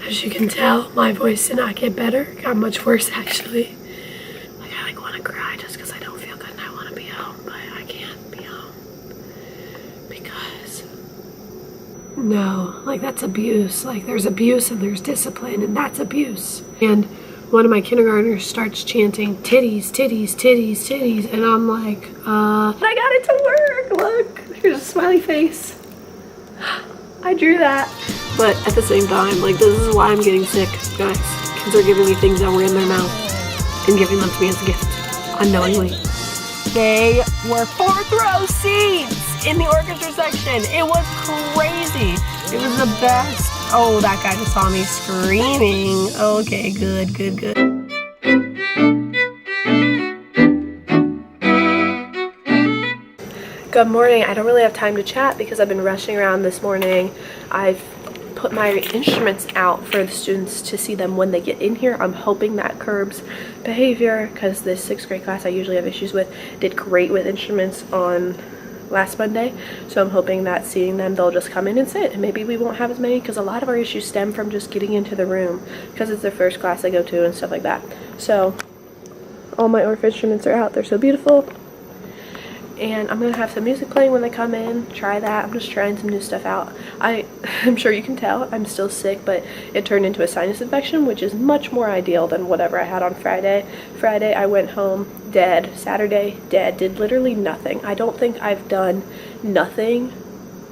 As you can tell, my voice did not get better. It got much worse, actually. Like, I want to cry just because I don't feel good and I want to be home, but I can't be home. Because, no, like, that's abuse. Like, there's abuse and there's discipline, and that's abuse. And one of my kindergartners starts chanting, titties, titties, titties, titties, and I'm like, I got it to work. Look, here's a smiley face. I drew that. But at the same time, like, this is why I'm getting sick, guys. Kids are giving me things that were in their mouth and giving them to me as a gift, unknowingly. They were 4th row seats in the orchestra section. It was crazy. It was the best. Oh, that guy just saw me screaming. Okay, good, good, good. Good morning. I don't really have time to chat because I've been rushing around this morning. I've put my instruments out for the students to see them when they get in here. I'm hoping that curbs behavior because this 6th grade class I usually have issues with did great with instruments on last Monday, so I'm hoping that seeing them, they'll just come in and sit, and maybe we won't have as many because a lot of our issues stem from just getting into the room because it's their first class they go to and stuff like that. So all my orff instruments are out. They're so beautiful, and I'm gonna have some music playing when they come in. Try that. I'm just trying some new stuff out. I'm sure you can tell I'm still sick, but it turned into a sinus infection, which is much more ideal than whatever I had on Friday. Friday I went home dead. Saturday dead. Did literally nothing. I don't think I've done nothing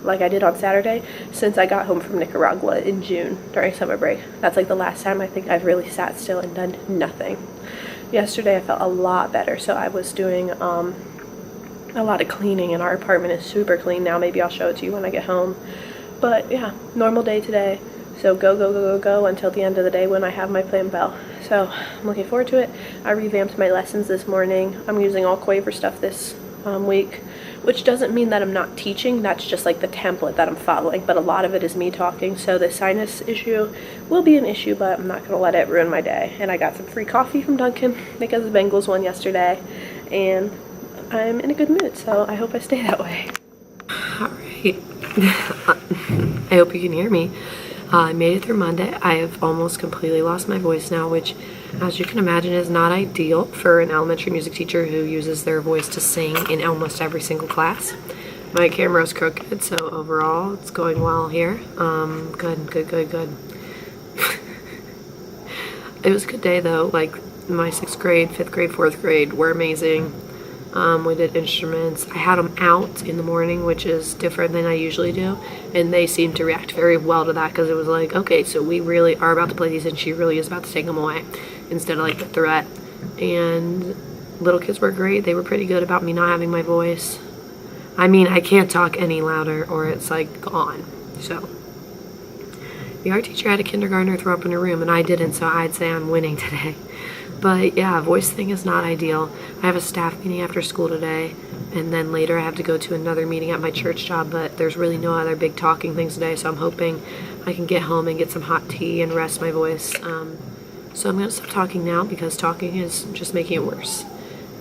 like I did on Saturday since I got home from Nicaragua in June during summer break. That's like the last time I think I've really sat still and done nothing. Yesterday I felt a lot better, so I was doing a lot of cleaning, and our apartment is super clean now. Maybe I'll show it to you when I get home. But yeah, normal day today. So go until the end of the day when I have my playing bell. So I'm looking forward to it. I revamped my lessons this morning. I'm using all Quaver stuff this week, which doesn't mean that I'm not teaching. That's just like the template that I'm following, but a lot of it is me talking. So the sinus issue will be an issue, but I'm not going to let it ruin my day. And I got some free coffee from Dunkin' because the Bengals won yesterday, and I'm in a good mood, so I hope I stay that way. All right. I hope you can hear me. I made it through Monday. I have almost completely lost my voice now, which, as you can imagine, is not ideal for an elementary music teacher who uses their voice to sing in almost every single class. My camera's crooked, so overall it's going well here. Good. It was a good day though. Like, my 6th grade, 5th grade, 4th grade were amazing. We did instruments. I had them out in the morning, which is different than I usually do, and they seemed to react very well to that because it was like, okay, so we really are about to play these and she really is about to take them away instead of like the threat. And little kids were great. They were pretty good about me not having my voice. I mean, I can't talk any louder or it's like gone. So the art teacher had a kindergartner throw up in her room and I didn't, so I'd say I'm winning today. But yeah, voice thing is not ideal. I have a staff meeting after school today, and then later I have to go to another meeting at my church job, but there's really no other big talking things today, so I'm hoping I can get home and get some hot tea and rest my voice. So I'm going to stop talking now because talking is just making it worse.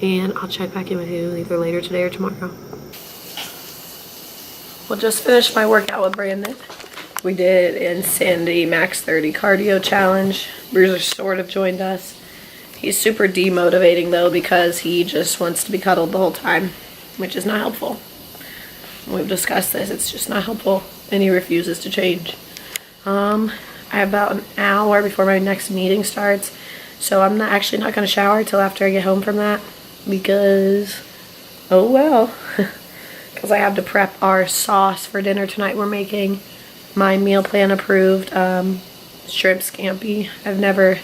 And I'll check back in with you either later today or tomorrow. Well, just finished my workout with Brandon. We did Insanity Max 30 cardio challenge. Bruiser sort of joined us. He's super demotivating though because he just wants to be cuddled the whole time, which is not helpful. We've discussed this, it's just not helpful, and he refuses to change. I have about an hour before my next meeting starts, so I'm actually not going to shower till after I get home from that because, oh well, because I have to prep our sauce for dinner tonight. We're making my meal plan approved shrimp scampi. I've never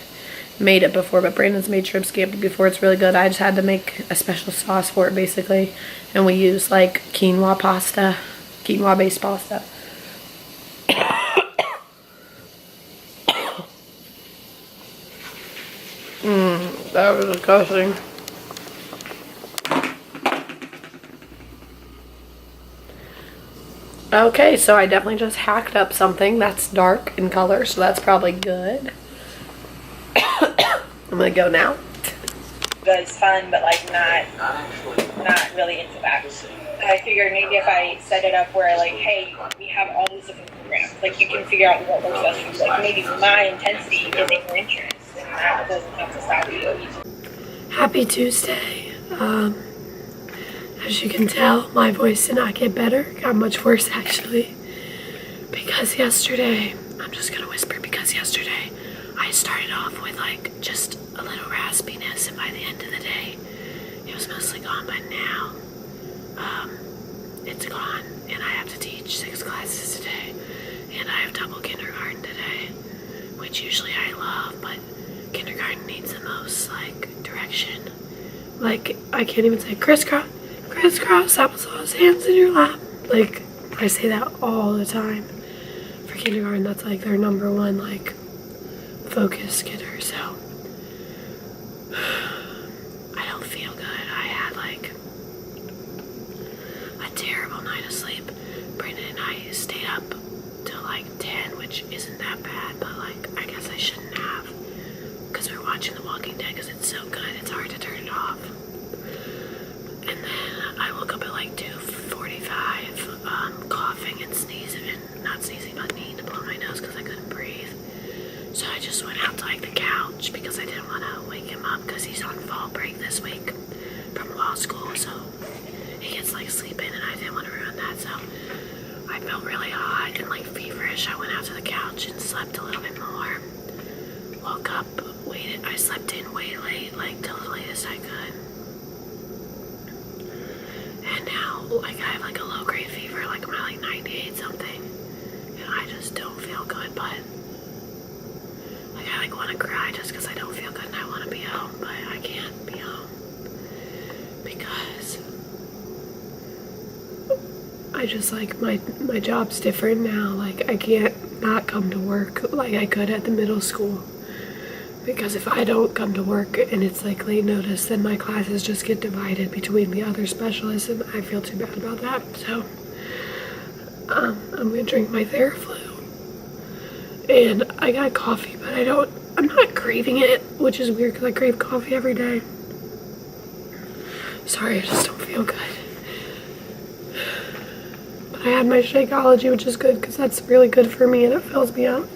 made it before, but Brandon's made shrimp scampi before. It's really good. I just had to make a special sauce for it basically, and we use like quinoa based pasta. That was disgusting. Okay, so I definitely just hacked up something that's dark in color, so that's probably good. I'm gonna go now. It's fun, but like not really into that. So I figured maybe if I set it up where like, hey, we have all these different programs. Like, you can figure out what works best for you. Like, maybe my intensity is in your interest, and that doesn't have to stop you. Happy Tuesday. As you can tell, my voice did not get better. Got much worse, actually. Because yesterday, I'm just gonna whisper, because yesterday I started off with like just a little raspiness, and by the end of the day, it was mostly gone. But now, it's gone, and I have to teach 6 classes today, and I have double kindergarten today, which usually I love, but kindergarten needs the most like direction. Like, I can't even say crisscross, crisscross, applesauce, hands in your lap. Like, I say that all the time. For kindergarten, that's like their #1 like focus getter. So I don't feel good. I had like a terrible night of sleep. Brandon and I stayed up till like 10, which isn't that bad, but like I guess I shouldn't have, because we were watching The Walking Dead, because it's so good, it's hard to turn it off. And then I woke up at like 2:45, coughing and sneezing, and not sneezing, but needing to blow my nose because I couldn't breathe. So I just went out to like the couch because I didn't want to wake him up, because he's on fall break this week from law school, so he gets like sleep in, and I didn't want to ruin that. So I felt really hot and like feverish. I went out to the couch and slept a little bit more. Woke up, waited. I slept in way late, like till the latest I could. And now, like, I have like a low-grade fever, like I'm at like 98 something, and I just don't feel good. But like, I like want to cry just because I don't feel good and I want to be home, but I can't be home because I just like my job's different now. Like, I can't not come to work like I could at the middle school, because if I don't come to work and it's like late notice, then my classes just get divided between the other specialists, and I feel too bad about that. So I'm gonna drink my Theraflu, and I got coffee, but I'm not craving it, which is weird because I crave coffee every day. Sorry, I just don't feel good. But I had my Shakeology, which is good because that's really good for me and it fills me up.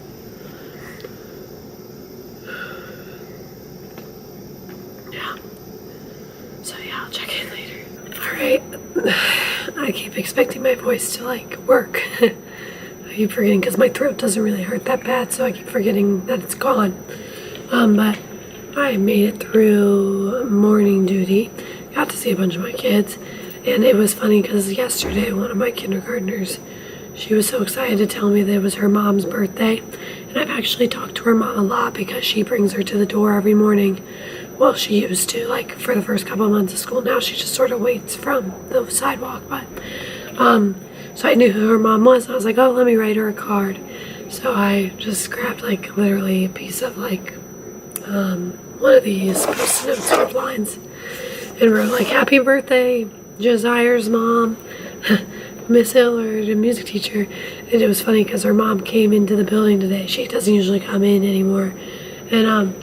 I'll check in later. Alright, I keep expecting my voice to like work. I keep forgetting because my throat doesn't really hurt that bad, so I keep forgetting that it's gone. But I made it through morning duty, got to see a bunch of my kids, and it was funny because yesterday one of my kindergartners, she was so excited to tell me that it was her mom's birthday, and I've actually talked to her mom a lot because she brings her to the door every morning. Well, she used to, like, for the first couple of months of school. Now she just sort of waits from the sidewalk. But, so I knew who her mom was, and I was like, oh, let me write her a card. So I just grabbed, like, literally a piece of, like, one of these post-it note sort of lines, and wrote, like, happy birthday, Josiah's mom, Miss Hillard, a music teacher. And it was funny because her mom came into the building today. She doesn't usually come in anymore. And,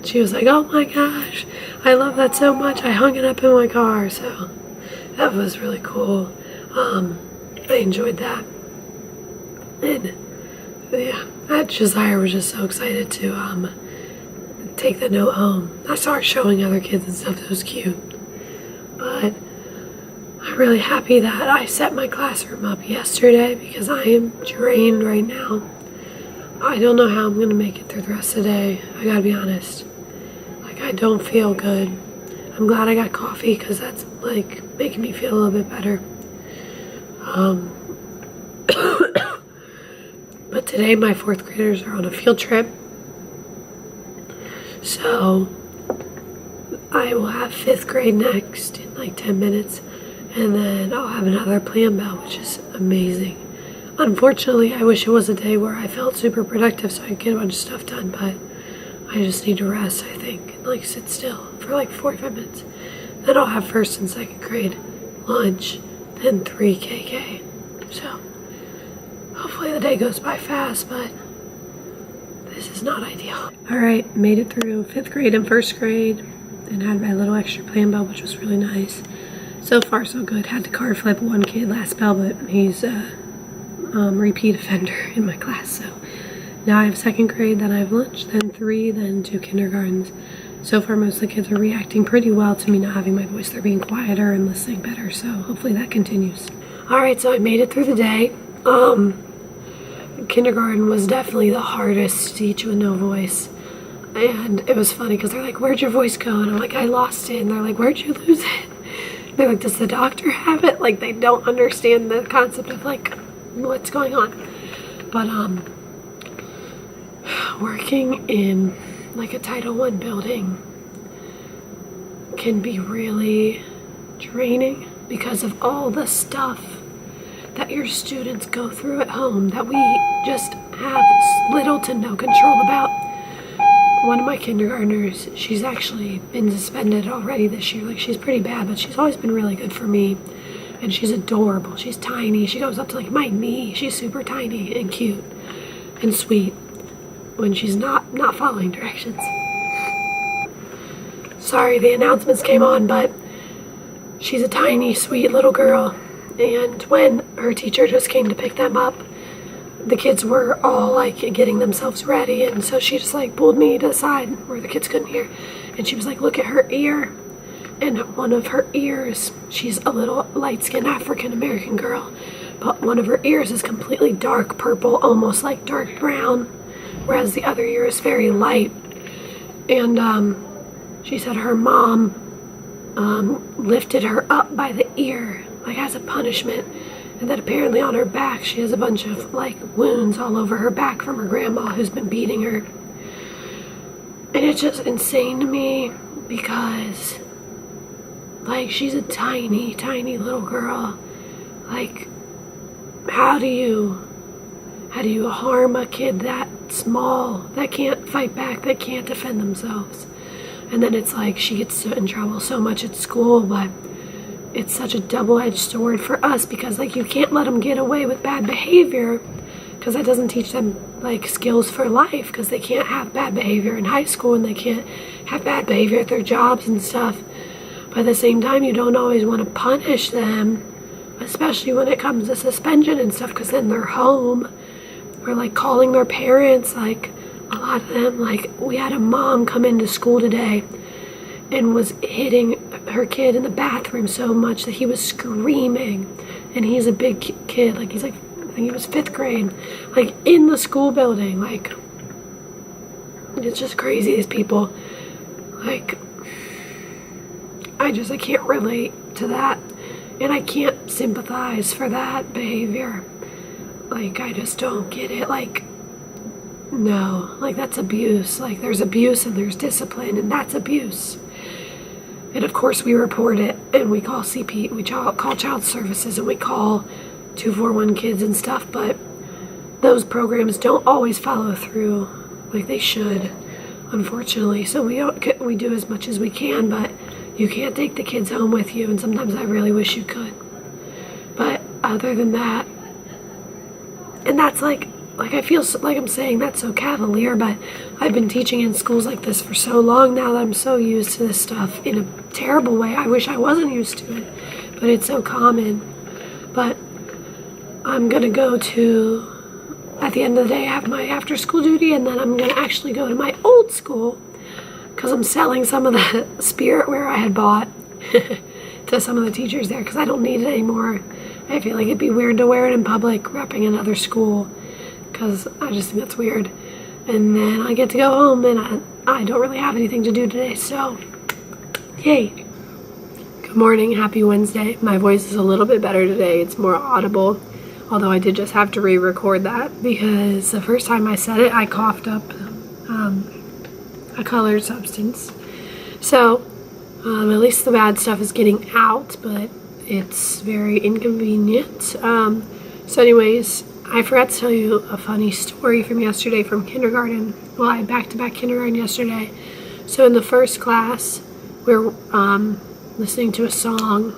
she was like, oh my gosh, I love that so much. I hung it up in my car. So that was really cool. I enjoyed that. And yeah, Josiah was just so excited to take the note home. I saw her showing other kids and stuff. It was cute. But I'm really happy that I set my classroom up yesterday because I am drained right now. I don't know how I'm going to make it through the rest of the day. I gotta be honest. I don't feel good. I'm glad I got coffee because that's like making me feel a little bit better. But today my 4th graders are on a field trip, so I will have 5th grade next in like 10 minutes, and then I'll have another plan bell, which is amazing. Unfortunately, I wish it was a day where I felt super productive so I could get a bunch of stuff done, but I just need to rest, I think, and like sit still for like 45 minutes. Then I'll have 1st and 2nd grade lunch, then 3 KK. So hopefully the day goes by fast, but this is not ideal. Alright, made it through 5th grade and 1st grade and had my little extra plan bell, which was really nice. So far so good. Had to card flip one kid last bell, but he's repeat offender in my class. So now I have 2nd grade, then I have lunch, then 3, then 2 kindergartens. So far, most of the kids are reacting pretty well to me not having my voice. They're being quieter and listening better, so hopefully that continues. All right, so I made it through the day. Kindergarten was definitely the hardest to teach with no voice. And it was funny because they're like, where'd your voice go? And I'm like, I lost it. And they're like, where'd you lose it? They're like, does the doctor have it? Like, they don't understand the concept of, like, what's going on. But, working in, like, a Title I building can be really draining because of all the stuff that your students go through at home that we just have little to no control about. One of my kindergartners, she's actually been suspended already this year. Like, she's pretty bad, but she's always been really good for me. And she's adorable. She's tiny. She goes up to, like, my knee. She's super tiny and cute and sweet when she's not following directions. Sorry, the announcements came on, but she's a tiny, sweet little girl. And when her teacher just came to pick them up, the kids were all, like, getting themselves ready, and so she just, like, pulled me to the side where the kids couldn't hear, and she was like, look at her ear. And one of her ears, she's a little light-skinned African-American girl, but one of her ears is completely dark purple, almost like dark brown, whereas the other ear is very light. And she said her mom lifted her up by the ear, like, as a punishment. And that apparently on her back, she has a bunch of, like, wounds all over her back from her grandma who's been beating her. And it's just insane to me because, like, she's a tiny, tiny little girl. Like, how do you harm a kid that small, that can't fight back, that can't defend themselves? And then it's like she gets in trouble so much at school, but it's such a double-edged sword for us because, like, you can't let them get away with bad behavior because that doesn't teach them, like, skills for life, because they can't have bad behavior in high school and they can't have bad behavior at their jobs and stuff. But at the same time, you don't always want to punish them, especially when it comes to suspension and stuff, because then they're home or, like, calling their parents. Like, a lot of them, like, we had a mom come into school today and was hitting her kid in the bathroom so much that he was screaming. And he's a big kid, like, he's like, I think he was 5th grade, like, in the school building. Like, it's just crazy, these people. Like, I can't relate to that, and I can't sympathize for that behavior. Like, I just don't get it. Like, no, like, that's abuse. Like, there's abuse and there's discipline, and that's abuse. And of course we report it, and we call CP, we call child services, and we call 241 kids and stuff, but those programs don't always follow through like they should, unfortunately. So we do as much as we can, but you can't take the kids home with you, and sometimes I really wish you could. But other than that, and that's like I feel like I'm saying that's so cavalier, but I've been teaching in schools like this for so long now that I'm so used to this stuff in a terrible way. I wish I wasn't used to it, but it's so common. But I'm gonna go to, at the end of the day, I have my after school duty, and then I'm gonna actually go to my old school because I'm selling some of the spirit wear I had bought to some of the teachers there because I don't need it anymore. I feel like it'd be weird to wear it in public repping another school, because I just think that's weird. And then I get to go home, and I don't really have anything to do today, so yay. Good morning, happy Wednesday. My voice is a little bit better today. It's more audible, although I did just have to re-record that because the first time I said it, I coughed up a colored substance. So at least the bad stuff is getting out, but it's very inconvenient. So anyways, I forgot to tell you a funny story from yesterday from kindergarten. Well, I had back-to-back kindergarten yesterday. So in the first class, we were listening to a song,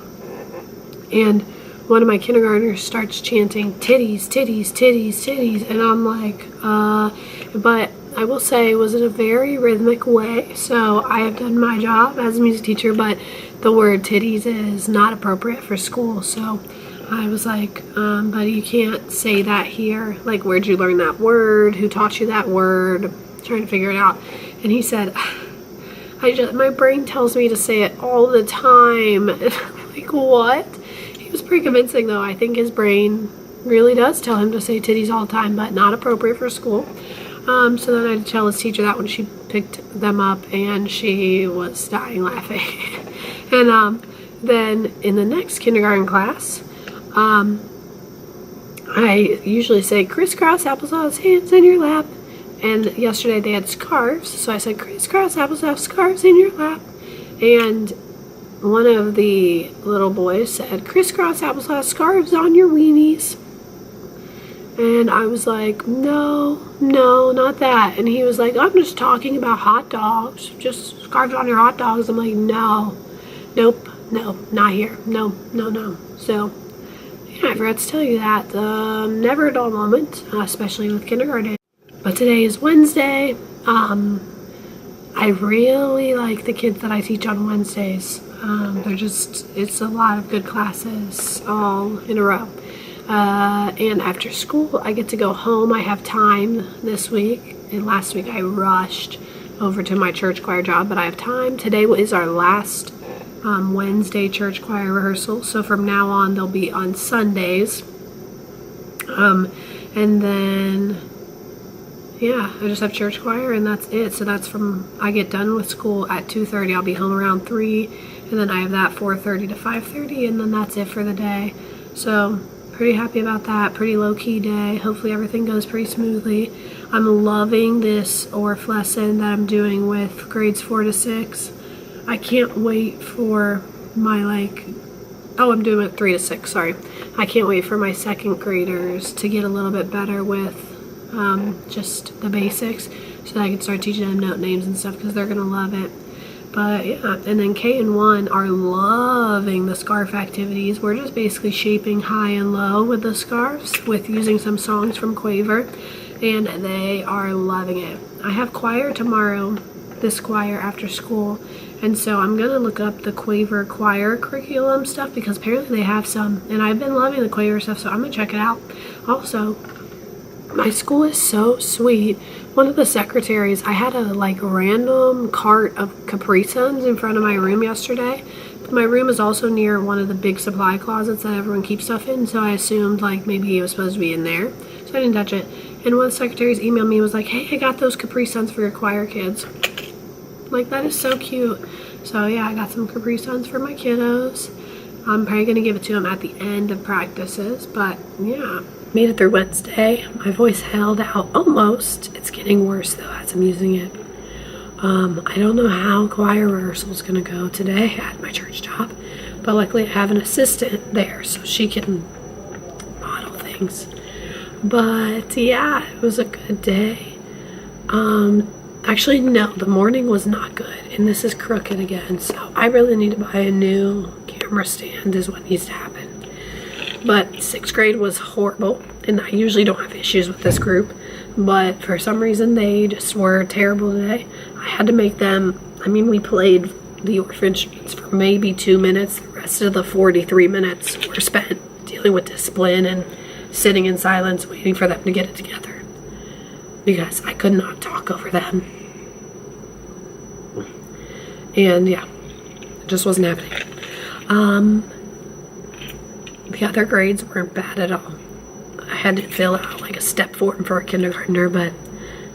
and one of my kindergartners starts chanting, titties, titties, titties, titties, and I'm like, but I will say it was in a very rhythmic way, so I have done my job as a music teacher, but the word titties is not appropriate for school, so I was like, buddy, you can't say that here. Like, where'd you learn that word? Who taught you that word? Trying to figure it out. And he said, my brain tells me to say it all the time. And I'm like, what? He was pretty convincing though. I think his brain really does tell him to say titties all the time, but not appropriate for school. So then I had to tell his teacher that when she picked them up, and she was dying laughing. And then in the next kindergarten class, I usually say crisscross applesauce, hands in your lap. And yesterday they had scarves, so I said crisscross applesauce, scarves in your lap. And one of the little boys said crisscross applesauce, scarves on your weenies. And I was like, no, not that. And he was like, I'm just talking about hot dogs, just scarves on your hot dogs. I'm like, nope, not here, no. So yeah, I forgot to tell you that. Never a dull moment, especially with kindergarten. But today is Wednesday. I really like the kids that I teach on Wednesdays. It's a lot of good classes all in a row. And after school, I get to go home. I have time this week. And last week I rushed over to my church choir job, but I have time. Today is our last Wednesday church choir rehearsal. So from now on, they'll be on Sundays. And then, yeah, I just have church choir and that's it. So that's from, I get done with school at 2:30. I'll be home around 3. And then I have that 4:30 to 5:30. And then that's it for the day. So pretty happy about that. Pretty low-key day. Hopefully everything goes pretty smoothly. I'm loving this ORF lesson that I'm doing with grades 4 to 6. I can't wait for my I'm doing it 3 to 6, sorry. I can't wait for my second graders to get a little bit better with just the basics so that I can start teaching them note names and stuff because they're gonna love it. But yeah, and then K and 1 are loving the scarf activities. We're just basically shaping high and low with the scarves with using some songs from Quaver, and they are loving it. I have choir tomorrow, this choir after school, and so I'm gonna look up the Quaver choir curriculum stuff because apparently they have some, and I've been loving the Quaver stuff, so I'm gonna check it out. Also, my school is so sweet. One of the secretaries, I had a random cart of Capri Suns in front of my room yesterday. But my room is also near one of the big supply closets that everyone keeps stuff in, so I assumed maybe it was supposed to be in there. So I didn't touch it. And one of the secretaries emailed me and was like, hey, I got those Capri Suns for your choir kids. That is so cute. So yeah, I got some Capri Suns for my kiddos. I'm probably gonna give it to them at the end of practices, but yeah. Made it through Wednesday. My voice held out almost. It's getting worse though as I'm using it. I don't know how choir rehearsal is gonna go today at my church job, but luckily I have an assistant there so she can model things. But yeah, it was a good day. Actually no, the morning was not good, and this is crooked again, so I really need to buy a new camera stand is what needs to happen. But 6th grade was horrible, and I usually don't have issues with this group, but for some reason they just were terrible today. I had to make them, we played the ORF instruments for maybe 2 minutes. The rest of the 43 minutes were spent dealing with discipline and sitting in silence waiting for them to get it together because I could not talk over them. And yeah, it just wasn't happening. The other grades weren't bad at all. I had to fill out a step form for a kindergartner, but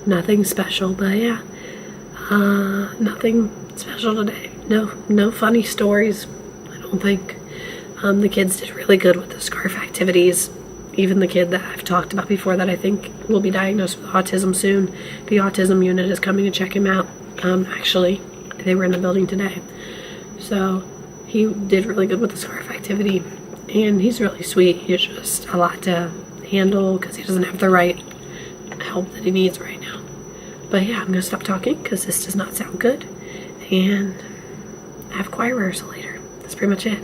nothing special. But yeah, nothing special today. No funny stories, I don't think. The kids did really good with the scarf activities. Even the kid that I've talked about before that I think will be diagnosed with autism soon. The autism unit is coming to check him out. Actually, they were in the building today. So he did really good with the scarf activity. And he's really sweet. He's just a lot to handle because he doesn't have the right help that he needs right now. But yeah, I'm going to stop talking because this does not sound good. And I have choir rehearsal later. That's pretty much it.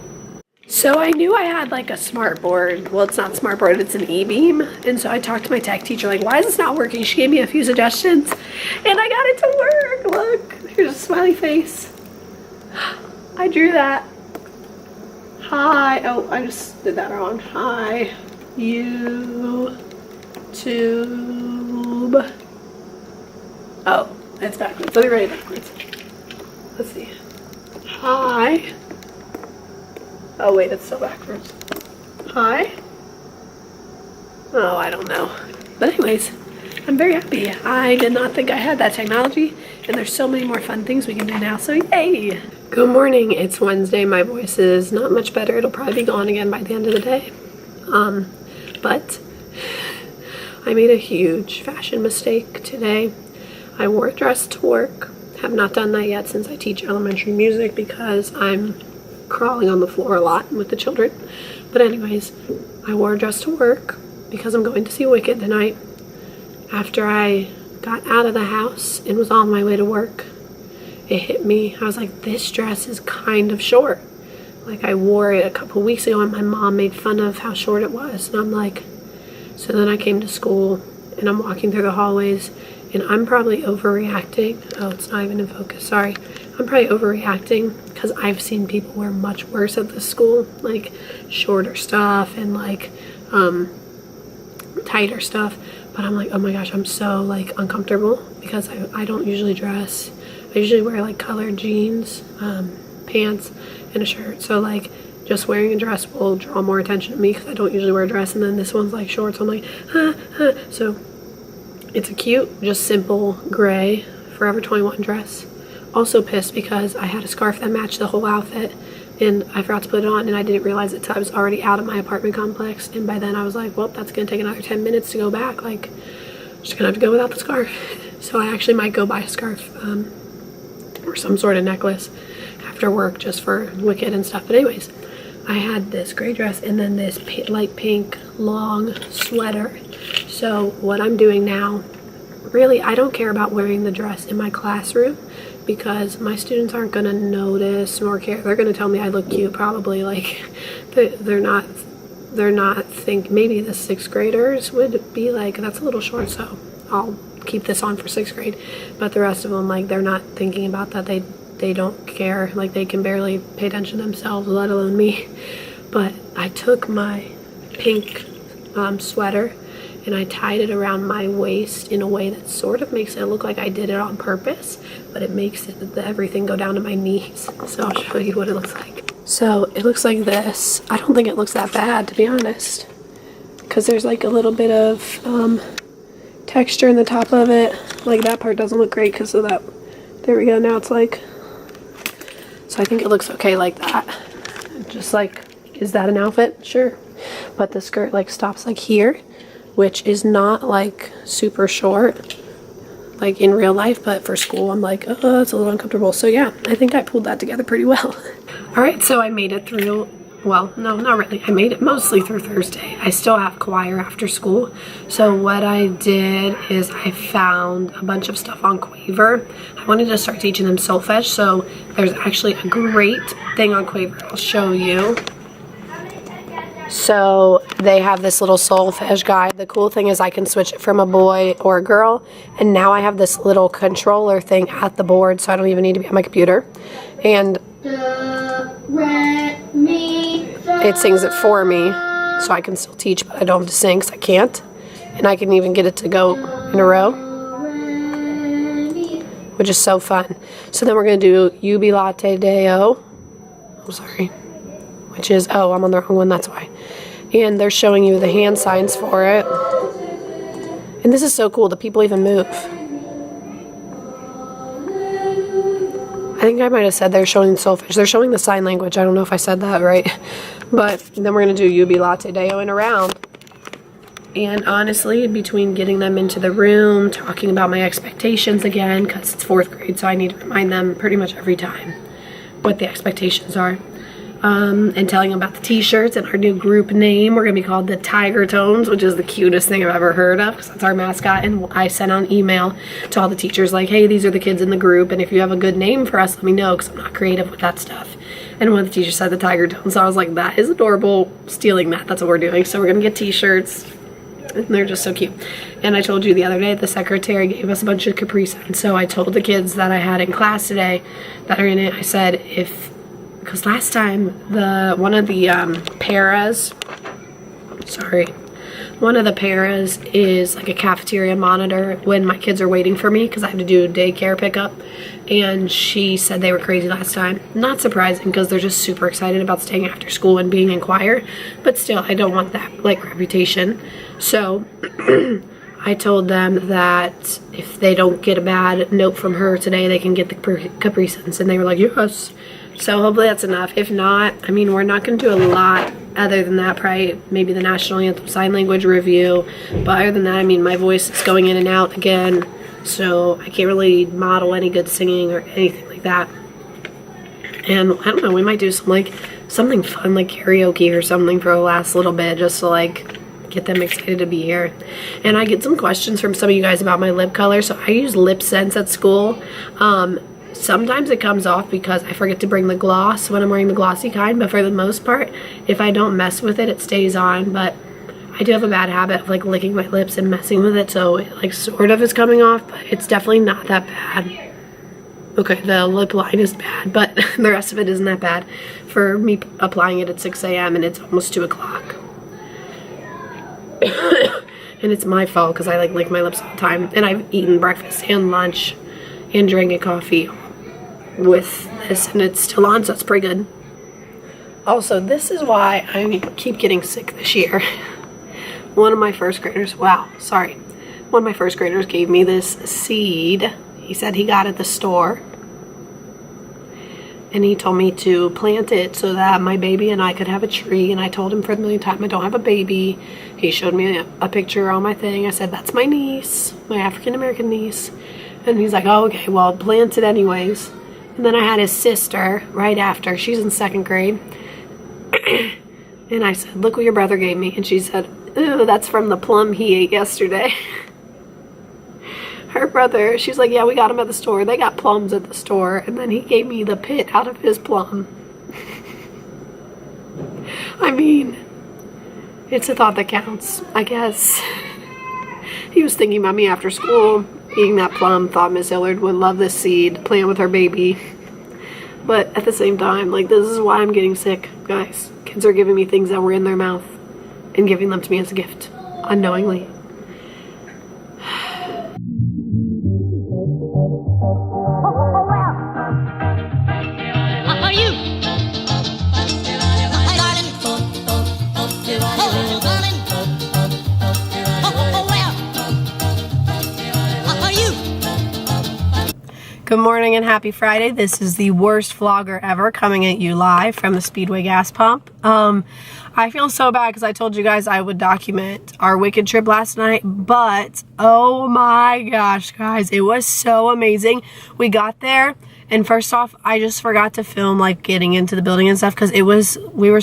So I knew I had a smart board. Well, it's not a smart board, it's an e-beam. And so I talked to my tech teacher, why is this not working? She gave me a few suggestions and I got it to work. Look, here's a smiley face. I drew that. Hi. Oh, I just did that wrong. Hi, YouTube. Oh, it's backwards. Let me write it backwards. Let's see. Hi. Oh wait, it's still backwards. Hi. Oh, I don't know. But anyways, I'm very happy. I did not think I had that technology, and there's so many more fun things we can do now, so yay! Good morning. It's Wednesday. My voice is not much better. It'll probably be gone again by the end of the day. But I made a huge fashion mistake today. I wore a dress to work. Have not done that yet since I teach elementary music because I'm crawling on the floor a lot with the children. But anyways, I wore a dress to work because I'm going to see Wicked tonight. After I got out of the house and was on my way to work, it hit me. I was like, this dress is kind of short. Like, I wore it a couple weeks ago and my mom made fun of how short it was. And I'm like, so then I came to school and I'm walking through the hallways and I'm probably overreacting. Oh, it's not even in focus, sorry. I'm probably overreacting because I've seen people wear much worse at this school, like shorter stuff and like tighter stuff. But I'm like, oh my gosh, I'm so like uncomfortable because I don't usually dress. I usually wear like colored jeans, pants, and a shirt. So like just wearing a dress will draw more attention to me because I don't usually wear a dress. And then this one's like short, so I'm like, So it's a cute, just simple gray Forever 21 dress. Also pissed because I had a scarf that matched the whole outfit and I forgot to put it on and I didn't realize it till I was already out of my apartment complex. And by then I was like, well, that's gonna take another 10 minutes to go back. Like, I'm just gonna have to go without the scarf. So I actually might go buy a scarf or some sort of necklace after work just for Wicked and stuff. But anyways, I had this gray dress and then this light pink long sweater. So what I'm doing now, really, I don't care about wearing the dress in my classroom because my students aren't gonna notice nor care. They're gonna tell me I look cute probably. Like, they're not think maybe the 6th graders would be like, that's a little short, so I'll keep this on for 6th grade. But the rest of them, like, they're not thinking about that. They don't care. Like, they can barely pay attention to themselves, let alone me. But I took my pink sweater and I tied it around my waist in a way that sort of makes it look like I did it on purpose, but it makes everything go down to my knees. So I'll show you what it looks like. So it looks like this. I don't think it looks that bad, to be honest, because there's like a little bit of texture in the top of it. Like, that part doesn't look great because of that. There we go. Now it's like, so I think it looks okay like that. Just like, is that an outfit? Sure. But the skirt like stops like here, which is not like super short like in real life, but for school I'm like, oh, it's a little uncomfortable. So yeah, I think I pulled that together pretty well. All right, so I made it through, well, no, not really. I made it mostly through Thursday. I still have choir after school. So what I did is I found a bunch of stuff on Quaver. I wanted to start teaching them solfege, so there's actually a great thing on Quaver. I'll show you. So they have this little solfege guide. The cool thing is I can switch it from a boy or a girl, and now I have this little controller thing at the board, so I don't even need to be on my computer. And it sings it for me, so I can still teach, but I don't have to sing because I can't. And I can even get it to go in a row, which is so fun. So then we're going to do Ubi Latte Deo. I'm sorry. Which is, oh, I'm on the wrong one, that's why. And they're showing you the hand signs for it. And this is so cool, the people even move. I think I might have said they're showing solfege. They're showing the sign language. I don't know if I said that right. But then we're going to do Ubi Latte Deo in a round. And honestly, between getting them into the room, talking about my expectations again, because it's 4th grade, so I need to remind them pretty much every time what the expectations are. And telling them about the t-shirts and our new group name. We're going to be called the Tiger Tones, which is the cutest thing I've ever heard of because that's our mascot. And I sent out an email to all the teachers like, hey, these are the kids in the group, and if you have a good name for us, let me know because I'm not creative with that stuff. And one of the teachers said the Tiger Tones, so I was like, that is adorable. Stealing that. That's what we're doing. So we're going to get t-shirts. And they're just so cute. And I told you the other day, the secretary gave us a bunch of Capri Suns. So I told the kids that I had in class today that are in it, I said, if because last time one of the paras is like a cafeteria monitor when my kids are waiting for me because I have to do daycare pickup, and she said they were crazy last time. Not surprising because they're just super excited about staying after school and being in choir, but still I don't want that like reputation. So I told them that if they don't get a bad note from her today, they can get the Capri Suns, and they were like, yes. So hopefully that's enough. If not, I mean, we're not going to do a lot other than that, probably maybe the national anthem sign language review, but other than that, I mean, my voice is going in and out again, so I can't really model any good singing or anything like that. And I don't know, we might do something fun like karaoke or something for the last little bit, just to like get them excited to be here. And I get some questions from some of you guys about my lip color. So I use Lip Sense at school. Sometimes it comes off because I forget to bring the gloss when I'm wearing the glossy kind, but for the most part, if I don't mess with it, it stays on. But I do have a bad habit of like licking my lips and messing with it, so it like sort of is coming off, but it's definitely not that bad. Okay, the lip line is bad, but the rest of it isn't that bad for me applying it at 6 a.m. and it's almost 2 o'clock. And it's my fault because I like lick my lips all the time, and I've eaten breakfast and lunch and drank a coffee with this, and it's still on, so it's pretty good. Also, this is why I keep getting sick this year. One of my first graders gave me this seed. He said he got it at the store, and he told me to plant it so that my baby and I could have a tree. And I told him for the millionth time I don't have a baby. He showed me a picture on my thing. I said, that's my niece, my African-American niece. And he's like, oh, okay, well, plant it anyways. And then I had his sister right after. She's in 2nd grade. And I said, look what your brother gave me. And she said, ooh, that's from the plum he ate yesterday. Her brother, she's like, yeah, we got them at the store. They got plums at the store. And then he gave me the pit out of his plum. I mean, it's a thought that counts, I guess. He was thinking about me after school, eating that plum, thought Miss Hillard would love this seed, playing with her baby. But at the same time, like, this is why I'm getting sick, guys. Kids are giving me things that were in their mouth and giving them to me as a gift, unknowingly. Good morning and happy Friday. This is the worst vlogger ever coming at you live from the Speedway gas pump. I feel so bad because I told you guys I would document our Wicked trip last night, but oh my gosh, guys, it was so amazing. We got there, and first off, I just forgot to film like getting into the building and stuff because we were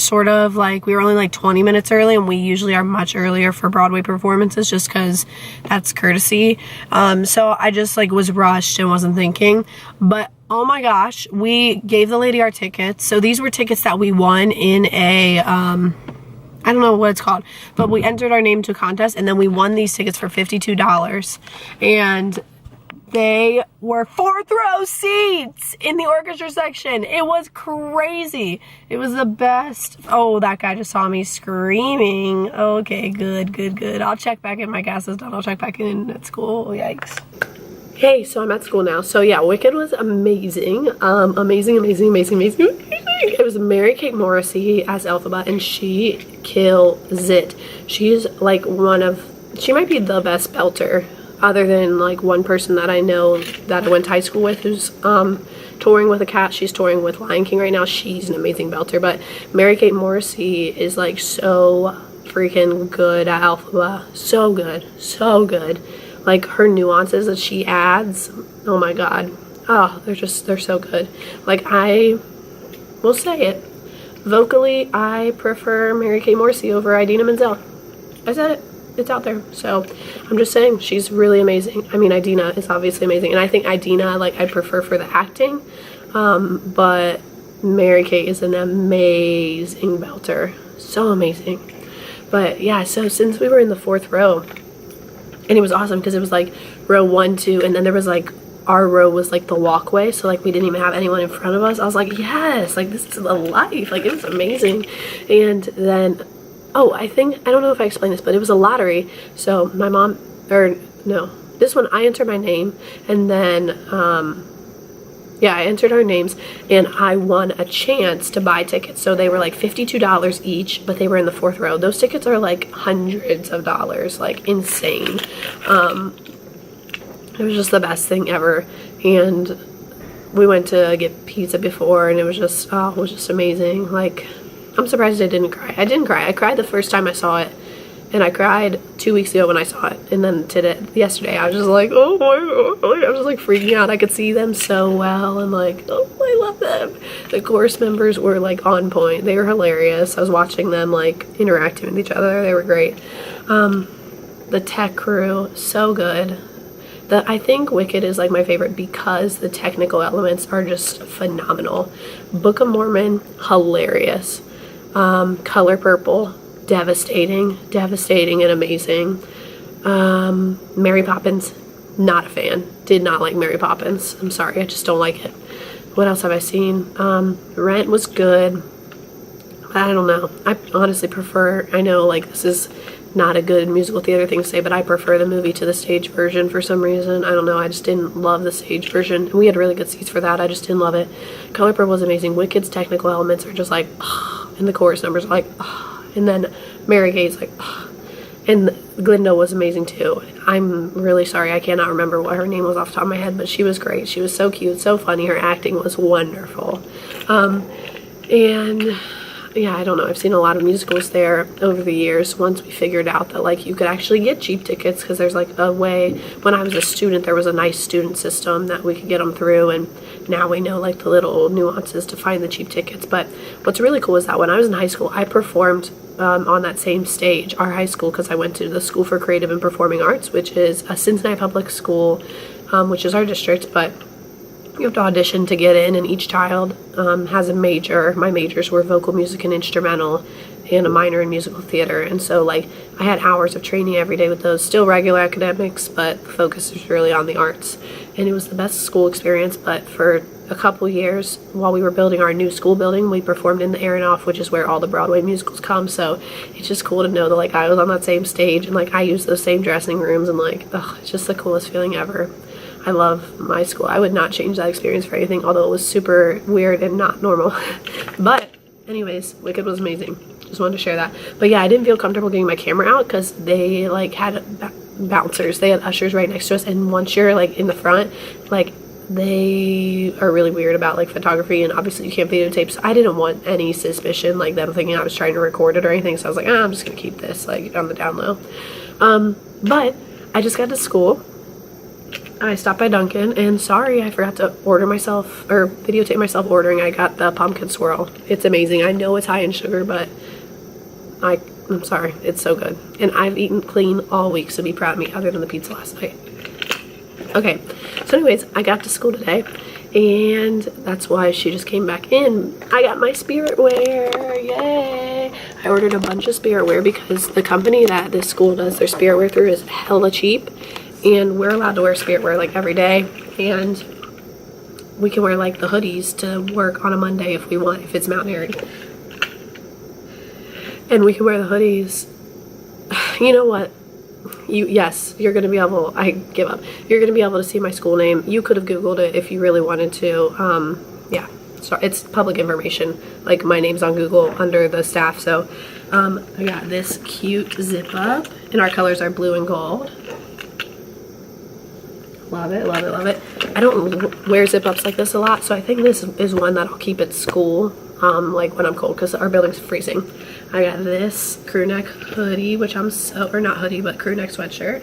only like 20 minutes early, and we usually are much earlier for Broadway performances just because that's courtesy. So I just like was rushed and wasn't thinking, but oh my gosh, we gave the lady our tickets. So these were tickets that we won in a, I don't know what it's called, but we entered our name to a contest, and then we won these tickets for $52. And they were 4th row seats in the orchestra section. It was crazy. It was the best. Oh, that guy just saw me screaming. Okay, good. I'll check back in. My gas is done. I'll check back in at school. Yikes. Hey, so I'm at school now. So yeah, Wicked was amazing. Amazing. It was Mary-Kate Morrissey as Elphaba, and she kills it. She's like she might be the best belter, other than like one person that I know that I went to high school with who's touring with a cat. She's touring with Lion King right now. She's an amazing belter, but Mary-Kate Morrissey is like so freaking good at Elphaba. So good. Like her nuances that she adds, oh my god. Oh, they're so good. Like, I will say it. Vocally, I prefer Mary-Kate Morrissey over Idina Menzel. I said it. It's out there. So I'm just saying, she's really amazing. I mean, Idina is obviously amazing, and I think Idina, like, I prefer for the acting, but Mary-Kate is an amazing belter. So amazing. But yeah, so since we were in the 4th row, and it was awesome because it was like row 1, 2, and then there was like our row was like the walkway, so like we didn't even have anyone in front of us. I was like, yes, like this is a life. Like, it was amazing. And then, oh, I don't know if I explained this, but it was a lottery. So my mom, or no, this one I entered my name, and then yeah, I entered our names, and I won a chance to buy tickets. So they were like $52 each, but they were in the 4th row. Those tickets are like hundreds of dollars, like insane. It was just the best thing ever. And we went to get pizza before, and it was just amazing. Like, I'm surprised I didn't cry. I didn't cry. I cried the first time I saw it, and I cried 2 weeks ago when I saw it, and then yesterday I was just like, oh my god, I was just like freaking out. I could see them so well, and like, oh, I love them. The chorus members were like on point. They were hilarious. I was watching them like interacting with each other. They were great. The tech crew, so good. I think Wicked is like my favorite because the technical elements are just phenomenal. Book of Mormon, hilarious. Color Purple, devastating and amazing. Mary Poppins, not a fan. Did not like Mary Poppins. I'm sorry, I just don't like it. What else have I seen? Rent was good. I don't know. I honestly prefer, I know like this is not a good musical theater thing to say, but I prefer the movie to the stage version for some reason. I don't know, I just didn't love the stage version. We had really good seats for that, I just didn't love it. Color Purple was amazing. Wicked's technical elements are just like, and the chorus numbers are like, and then Mary Gay's like, and Glinda was amazing too. I'm really sorry, I cannot remember what her name was off the top of my head, but she was great. She was so cute, so funny. Her acting was wonderful. And yeah, I don't know, I've seen a lot of musicals there over the years once we figured out that like you could actually get cheap tickets, because there's like a way. When I was a student, there was a nice student system that we could get them through, and now we know like the little nuances to find the cheap tickets. But what's really cool is that when I was in high school, I performed on that same stage, our high school, because I went to the School for Creative and Performing Arts, which is a Cincinnati public school, which is our district, but you have to audition to get in, and each child has a major. My majors were vocal, music, and instrumental, and a minor in musical theater. And so like I had hours of training every day with those, still regular academics, but the focus was really on the arts. And it was the best school experience. But for a couple years while we were building our new school building, we performed in the ERIN, which is where all the Broadway musicals come. So it's just cool to know that like I was on that same stage, and like I used those same dressing rooms, and like, oh, it's just the coolest feeling ever. I love my school. I would not change that experience for anything, although it was super weird and not normal. But anyways, Wicked was amazing. Just wanted to share that. But yeah, I didn't feel comfortable getting my camera out because they like had bouncers. They had ushers right next to us, and once you're like in the front, like they are really weird about like photography, and obviously you can't videotape. So I didn't want any suspicion, like them thinking I was trying to record it or anything. So I was like, I'm just gonna keep this like on the down low. But I just got to school. I stopped by Dunkin', and sorry, I forgot to order myself, or videotape myself ordering. I got the pumpkin swirl. It's amazing. I know it's high in sugar, but I'm sorry. It's so good. And I've eaten clean all week, so be proud of me, other than the pizza last night. Okay, so anyways, I got to school today, and that's why she just came back in. I got my spirit wear, yay! I ordered a bunch of spirit wear because the company that this school does their spirit wear through is hella cheap. And we're allowed to wear spirit wear like every day, and we can wear like the hoodies to work on a Monday if we want, if it's Mount Airy. And we can wear the hoodies. You know what? Yes, you're gonna be able, I give up. You're gonna be able to see my school name. You could have Googled it if you really wanted to. Yeah, so it's public information. Like my name's on Google under the staff. So I got this cute zip up, and our colors are blue and gold. Love it, love it, love it. I don't wear zip-ups like this a lot, so I think this is one that I'll keep at school, like when I'm cold, because our building's freezing. I got this crew neck hoodie, which I'm so, or not hoodie, but crew neck sweatshirt.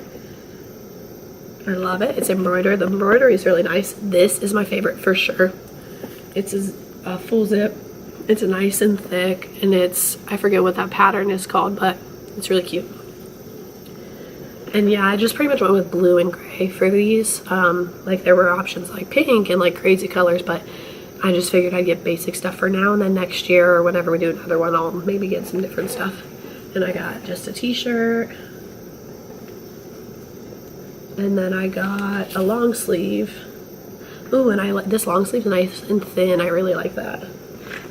I love it. It's embroidered. The embroidery is really nice. This is my favorite for sure. It's a full zip. It's nice and thick, and it's, I forget what that pattern is called, but it's really cute. And yeah, I just pretty much went with blue and gray for these. Like there were options like pink and like crazy colors, but I just figured I'd get basic stuff for now, and then next year or whenever we do another one, I'll maybe get some different stuff. And I got just a t-shirt. And then I got a long sleeve Ooh, and this long sleeve's nice and thin. I really like that.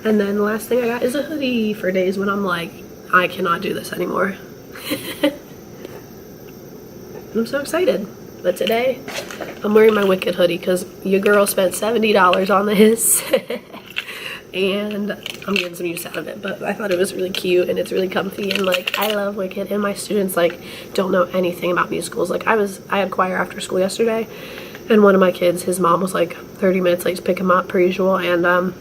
And then the last thing I got is a hoodie for days when I'm like, I cannot do this anymore. I'm so excited. But today, I'm wearing my Wicked hoodie because your girl spent $70 on this. And I'm getting some use out of it. But I thought it was really cute and it's really comfy. And like, I love Wicked. And my students like don't know anything about musicals. Like I had choir after school yesterday. And one of my kids, his mom was like 30 minutes late to pick him up per usual. And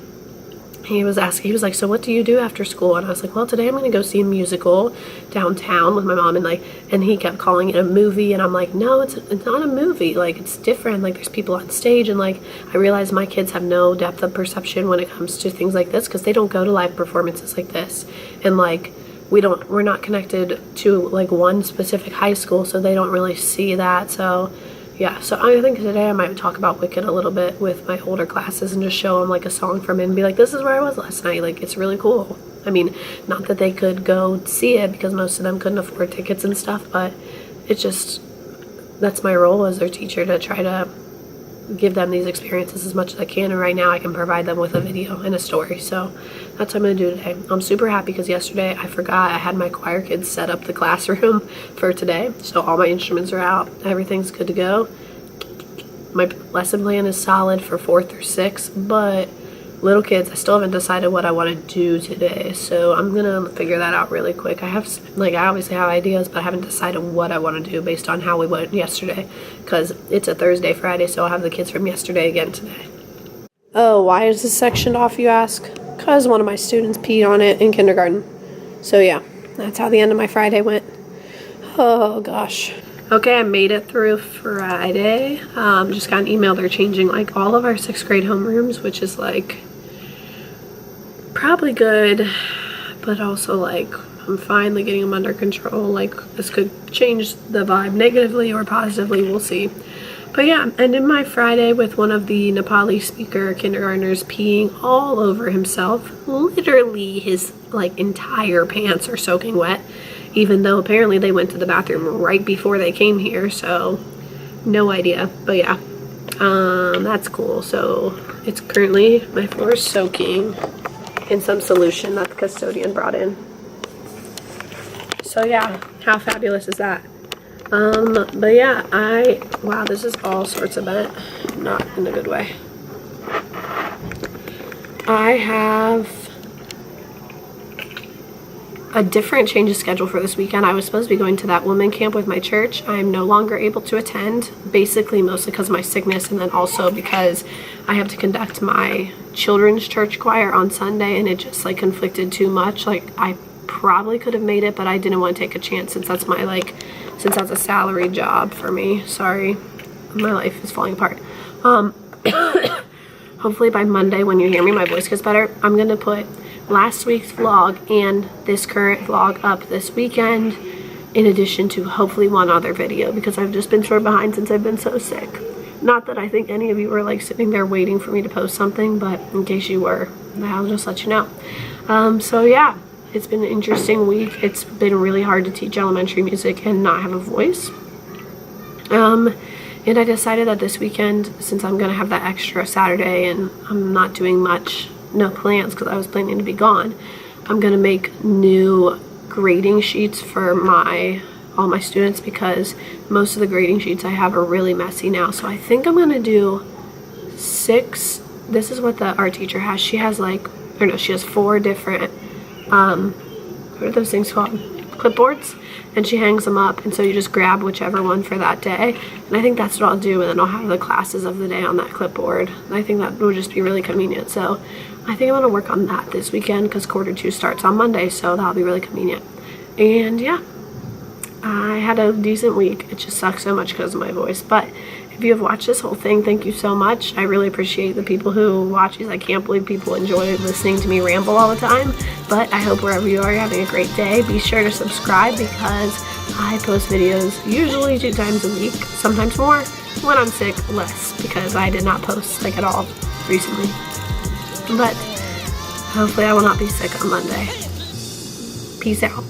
he was like, so what do you do after school? And I was like, well, today I'm gonna go see a musical downtown with my mom. And he kept calling it a movie, and I'm like, no, it's not a movie. Like, it's different. Like, there's people on stage, and like, I realize my kids have no depth of perception when it comes to things like this because they don't go to live performances like this. And like, we're not connected to like one specific high school, so they don't really see that. So yeah, so I think today I might talk about Wicked a little bit with my older classes and just show them like a song from it and be like, this is where I was last night. Like, it's really cool. I mean, not that they could go see it because most of them couldn't afford tickets and stuff, but it's just, that's my role as their teacher, to try to give them these experiences as much as I can. And right now I can provide them with a video and a story. So that's what I'm going to do today. I'm super happy because yesterday I forgot I had my choir kids set up the classroom for today. So all my instruments are out. Everything's good to go. My lesson plan is solid for 4th or 6th, but little kids, I still haven't decided what I want to do today. So I'm going to figure that out really quick. I obviously have ideas, but I haven't decided what I want to do based on how we went yesterday, because it's a Thursday, Friday, so I'll have the kids from yesterday again today. Oh, why is this sectioned off, you ask? Because one of my students peed on it in kindergarten. So yeah, that's how the end of my Friday went. Oh gosh. Okay, I made it through Friday. Just got an email. They're changing like all of our 6th grade homerooms, which is like probably good, but also like I'm finally getting them under control. Like, this could change the vibe negatively or positively, we'll see. But yeah, ended my Friday with one of the Nepali speaker kindergartners peeing all over himself. Literally his like entire pants are soaking wet, even though apparently they went to the bathroom right before they came here, so no idea. But yeah, that's cool. So it's currently, my floor is soaking in some solution that the custodian brought in. So yeah, how fabulous is that? But yeah, wow, this is all sorts of bent, not in a good way. I have a different change of schedule for this weekend. I was supposed to be going to that woman camp with my church. I'm no longer able to attend, basically mostly because of my sickness, and then also because I have to conduct my children's church choir on Sunday, and it just like conflicted too much. Like, I probably could have made it, but I didn't want to take a chance since that's a salary job for me. Sorry, my life is falling apart. Hopefully by Monday, when you hear me, my voice gets better. I'm gonna put last week's vlog and this current vlog up this weekend, in addition to hopefully one other video, because I've just been short behind since I've been so sick. Not that I think any of you were like sitting there waiting for me to post something, but in case you were, I'll just let you know. So yeah, it's been an interesting week. It's been really hard to teach elementary music and not have a voice. And I decided that this weekend, since I'm gonna have that extra Saturday and I'm not doing much, no plans because I was planning to be gone, I'm gonna make new grading sheets for all my students, because most of the grading sheets I have are really messy now. So I think I'm gonna do 6. This is what the art teacher has. She has she has 4 different what are those things called? Clipboards, and she hangs them up, and so you just grab whichever one for that day. And I think that's what I'll do, and then I'll have the classes of the day on that clipboard. And I think that will just be really convenient. So I think I'm gonna work on that this weekend because quarter 2 starts on Monday, so that'll be really convenient. And yeah, I had a decent week. It just sucks so much because of my voice, but if you have watched this whole thing, thank you so much. I really appreciate the people who watch these. I can't believe people enjoy listening to me ramble all the time, but I hope wherever you are, you're having a great day. Be sure to subscribe because I post videos usually 2 times a week, sometimes more. When I'm sick, less, because I did not post at all recently. But hopefully I will not be sick on Monday. Peace out.